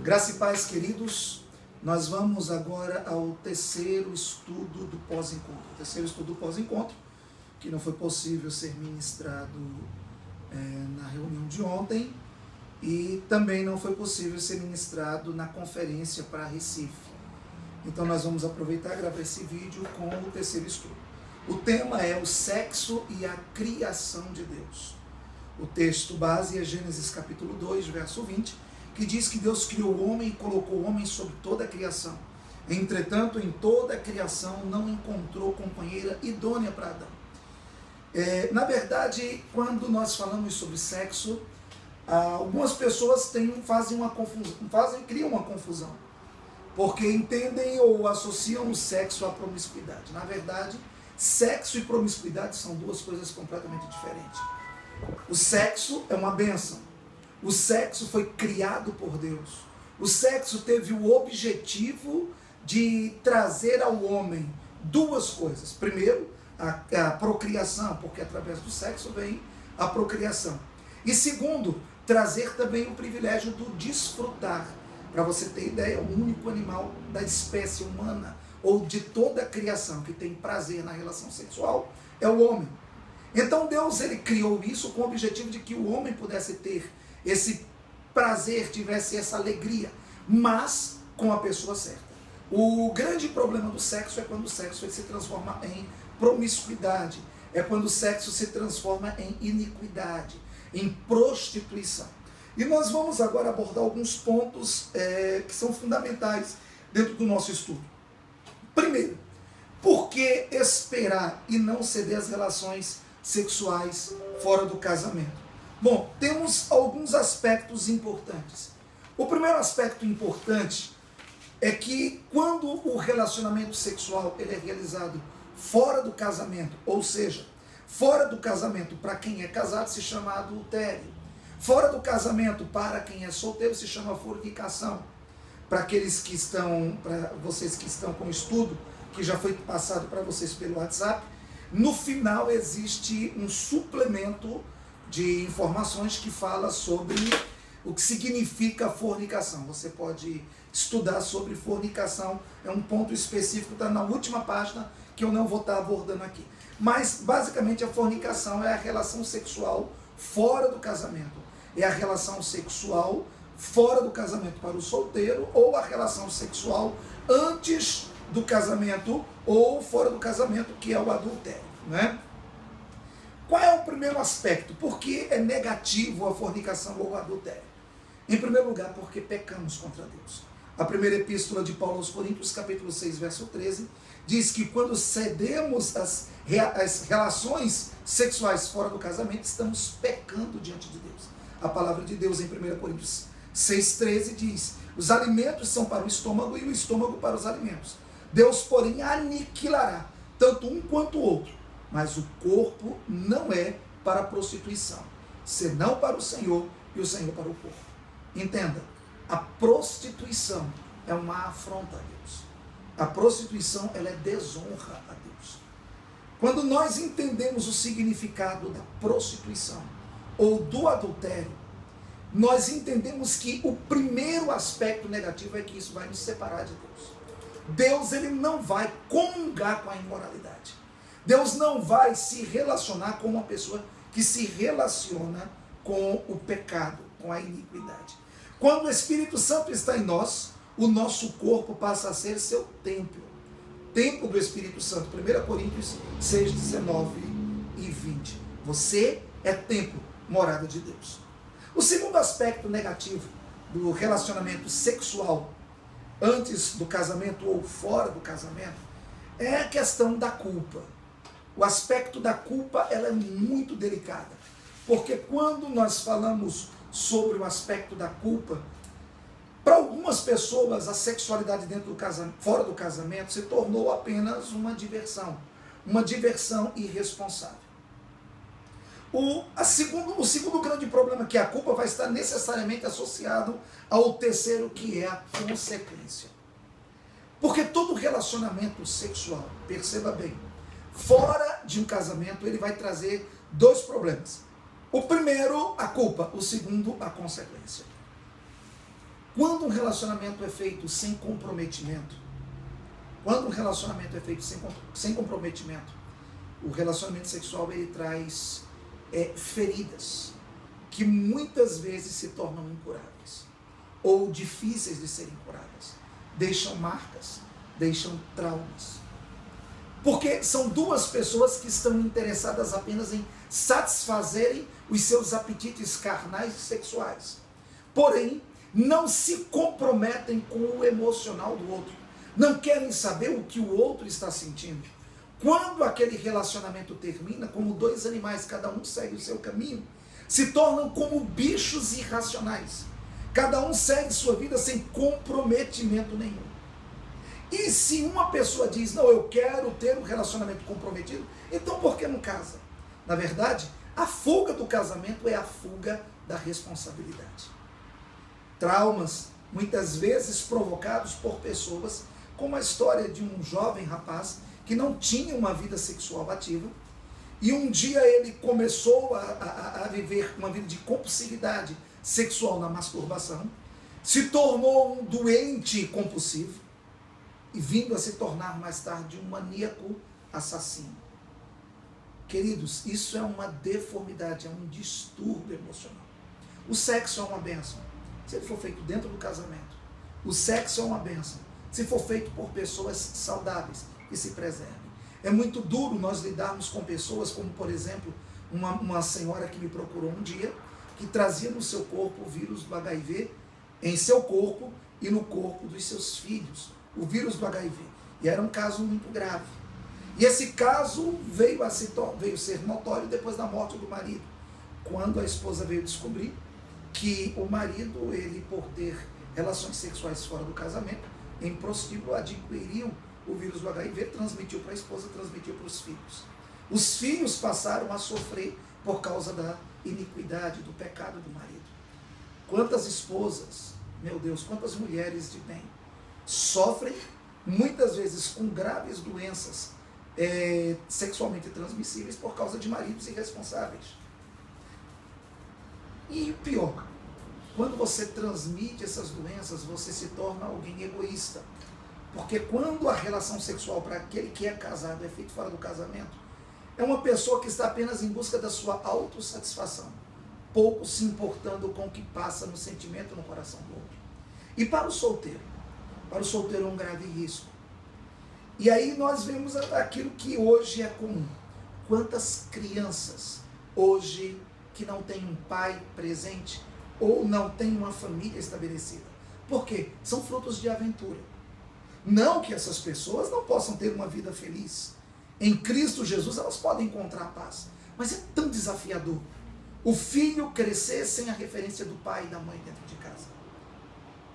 Graça e paz, queridos. Nós vamos agora ao terceiro estudo do pós-encontro. O terceiro estudo do pós-encontro, que não foi possível ser ministrado na reunião de ontem e também não foi possível ser ministrado na conferência para Recife. Então nós vamos aproveitar e gravar esse vídeo com o terceiro estudo. O tema é o sexo e a criação de Deus. O texto base é Gênesis capítulo 2, verso 20, que diz que Deus criou o homem e colocou o homem sobre toda a criação. Entretanto, em toda a criação não encontrou companheira idônea para Adão. Na verdade, quando nós falamos sobre sexo, algumas pessoas criam uma confusão, porque entendem ou associam o sexo à promiscuidade. Na verdade, sexo e promiscuidade são duas coisas completamente diferentes. O sexo é uma bênção. O sexo foi criado por Deus. O sexo teve o objetivo de trazer ao homem duas coisas. Primeiro, a procriação, porque através do sexo vem a procriação. E segundo, trazer também o privilégio do desfrutar. Para você ter ideia, o único animal da espécie humana ou de toda a criação que tem prazer na relação sexual é o homem. Então Deus ele criou isso com o objetivo de que o homem pudesse ter esse prazer, tivesse essa alegria, mas com a pessoa certa. O grande problema do sexo é quando o sexo se transforma em promiscuidade, é quando o sexo se transforma em iniquidade, em prostituição. E nós vamos agora abordar alguns pontos que são fundamentais dentro do nosso estudo. Primeiro, por que esperar e não ceder às relações sexuais fora do casamento? Bom, temos alguns aspectos importantes. O primeiro aspecto importante é que quando o relacionamento sexual ele é realizado fora do casamento, ou seja, fora do casamento para quem é casado se chama adultério. Fora do casamento para quem é solteiro se chama fornicação. Para aqueles que estão, para vocês que estão com estudo, que já foi passado para vocês pelo WhatsApp, no final existe um suplemento de informações que fala sobre o que significa fornicação. Você pode estudar sobre fornicação, é um ponto específico, está na última página que eu não vou estar abordando aqui. Mas basicamente a fornicação é a relação sexual fora do casamento. É a relação sexual fora do casamento para o solteiro ou a relação sexual antes do casamento ou fora do casamento, que é o adultério, né? Qual é o primeiro aspecto? Por que é negativo a fornicação ou o adultério? Em primeiro lugar, porque pecamos contra Deus. A primeira epístola de Paulo aos Coríntios, capítulo 6, verso 13, diz que quando cedemos as relações sexuais fora do casamento, estamos pecando diante de Deus. A palavra de Deus em 1 Coríntios 6,13 diz: os alimentos são para o estômago e o estômago para os alimentos. Deus, porém, aniquilará tanto um quanto o outro, mas o corpo não é para a prostituição, senão para o Senhor e o Senhor para o corpo. Entenda, a prostituição é uma afronta a Deus. A prostituição ela é desonra a Deus. Quando nós entendemos o significado da prostituição ou do adultério, nós entendemos que o primeiro aspecto negativo é que isso vai nos separar de Deus. Deus ele não vai comungar com a imoralidade. Deus não vai se relacionar com uma pessoa que se relaciona com o pecado, com a iniquidade. Quando o Espírito Santo está em nós, o nosso corpo passa a ser seu templo. Templo do Espírito Santo. 1 Coríntios 6, 19 e 20. Você é templo, morada de Deus. O segundo aspecto negativo do relacionamento sexual antes do casamento ou fora do casamento é a questão da culpa. O aspecto da culpa ela é muito delicada, porque quando nós falamos sobre o aspecto da culpa, para algumas pessoas a sexualidade dentro do casamento, fora do casamento se tornou apenas uma diversão irresponsável. O segundo grande problema é que a culpa vai estar necessariamente associado ao terceiro, que é a consequência. Porque todo relacionamento sexual, perceba bem, fora de um casamento, ele vai trazer dois problemas. O primeiro, a culpa. O segundo, a consequência. Quando um relacionamento é feito sem comprometimento, quando um relacionamento é feito sem comprometimento, o relacionamento sexual ele traz feridas que muitas vezes se tornam incuráveis ou difíceis de serem curadas. Deixam marcas, deixam traumas. Porque são duas pessoas que estão interessadas apenas em satisfazerem os seus apetites carnais e sexuais. Porém, não se comprometem com o emocional do outro. Não querem saber o que o outro está sentindo. Quando aquele relacionamento termina, como dois animais, cada um segue o seu caminho, se tornam como bichos irracionais. Cada um segue sua vida sem comprometimento nenhum. E se uma pessoa diz, não, eu quero ter um relacionamento comprometido, então por que não casa? Na verdade, a fuga do casamento é a fuga da responsabilidade. Traumas, muitas vezes provocados por pessoas, como a história de um jovem rapaz que não tinha uma vida sexual ativa, e um dia ele começou a viver uma vida de compulsividade sexual na masturbação, se tornou um doente compulsivo, e vindo a se tornar mais tarde um maníaco assassino. Queridos, isso é uma deformidade, é um distúrbio emocional. O sexo é uma bênção, se ele for feito dentro do casamento. O sexo é uma bênção, se for feito por pessoas saudáveis que se preservem. É muito duro nós lidarmos com pessoas como, por exemplo, uma senhora que me procurou um dia, que trazia no seu corpo o vírus do HIV, em seu corpo e no corpo dos seus filhos, o vírus do HIV. E era um caso muito grave. E esse caso veio ser notório depois da morte do marido, quando a esposa veio descobrir que o marido, ele por ter relações sexuais fora do casamento, em prostíbulo, adquiriu o vírus do HIV, transmitiu para a esposa, transmitiu para os filhos. Os filhos passaram a sofrer por causa da iniquidade, do pecado do marido. Quantas esposas, meu Deus, quantas mulheres de bem sofrem, muitas vezes com graves doenças sexualmente transmissíveis por causa de maridos irresponsáveis. E o pior, quando você transmite essas doenças, você se torna alguém egoísta. Porque quando a relação sexual para aquele que é casado é feita fora do casamento, é uma pessoa que está apenas em busca da sua autossatisfação, pouco se importando com o que passa no sentimento no coração do outro. E para o solteiro é um grave risco. E aí nós vemos aquilo que hoje é comum. Quantas crianças hoje que não têm um pai presente ou não têm uma família estabelecida? Por quê? São frutos de aventura. Não que essas pessoas não possam ter uma vida feliz. Em Cristo Jesus elas podem encontrar paz. Mas é tão desafiador o filho crescer sem a referência do pai e da mãe dentro de casa.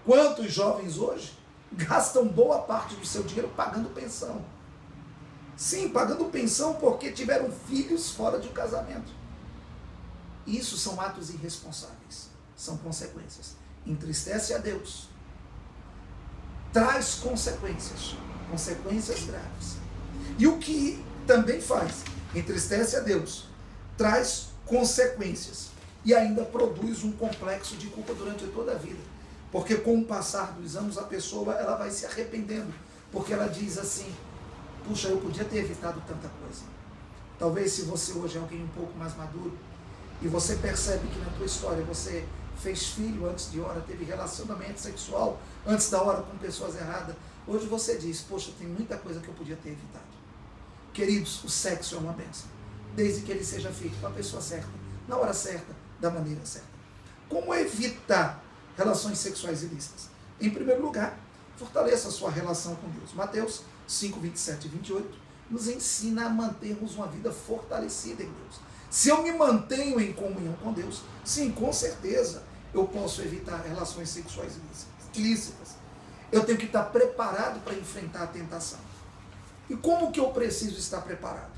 Quantos jovens hoje gastam boa parte do seu dinheiro pagando pensão? Sim, pagando pensão porque tiveram filhos fora de um casamento. Isso são atos irresponsáveis, são consequências. Entristece a Deus, traz consequências graves. E o que também faz, entristece a Deus, traz consequências e ainda produz um complexo de culpa durante toda a vida. Porque com o passar dos anos, a pessoa ela vai se arrependendo, porque ela diz assim, puxa, eu podia ter evitado tanta coisa. Talvez se você hoje é alguém um pouco mais maduro, e você percebe que na tua história você fez filho antes de hora, teve relacionamento sexual antes da hora com pessoas erradas, hoje você diz, poxa, tem muita coisa que eu podia ter evitado. Queridos, o sexo é uma bênção, desde que ele seja feito com a pessoa certa, na hora certa, da maneira certa. Como evitar relações sexuais ilícitas? Em primeiro lugar, fortaleça a sua relação com Deus. Mateus 5, 27 e 28 nos ensina a mantermos uma vida fortalecida em Deus. Se eu me mantenho em comunhão com Deus, sim, com certeza eu posso evitar relações sexuais ilícitas. Eu tenho que estar preparado para enfrentar a tentação. E como que eu preciso estar preparado?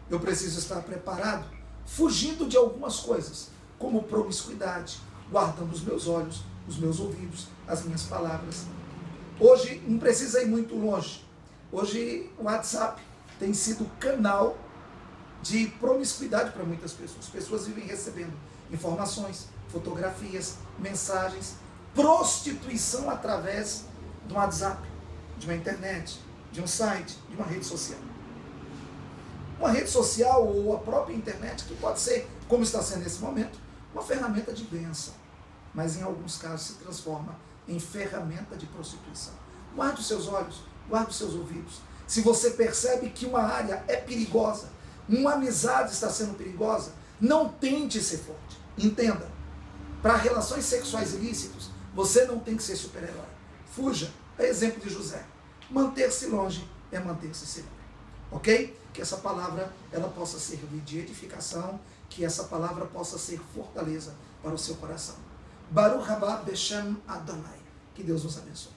Eu preciso estar preparado fugindo de algumas coisas, como promiscuidade, guardando os meus olhos, os meus ouvidos, as minhas palavras. Hoje não precisa ir muito longe. Hoje o WhatsApp tem sido canal de promiscuidade para muitas pessoas. Pessoas vivem recebendo informações, fotografias, mensagens, prostituição através de um WhatsApp, de uma internet, de um site, de uma rede social. Uma rede social ou a própria internet, que pode ser, como está sendo nesse momento, uma ferramenta de bênção, mas em alguns casos se transforma em ferramenta de prostituição. Guarde os seus olhos, guarde os seus ouvidos. Se você percebe que uma área é perigosa, uma amizade está sendo perigosa, não tente ser forte. Entenda, para relações sexuais ilícitas, você não tem que ser super-herói. Fuja, é exemplo de José. Manter-se longe é manter-se seguro. Ok? Que essa palavra ela possa servir de edificação, que essa palavra possa ser fortaleza para o seu coração. Baruch haba Beshem Adonai. Que Deus nos abençoe.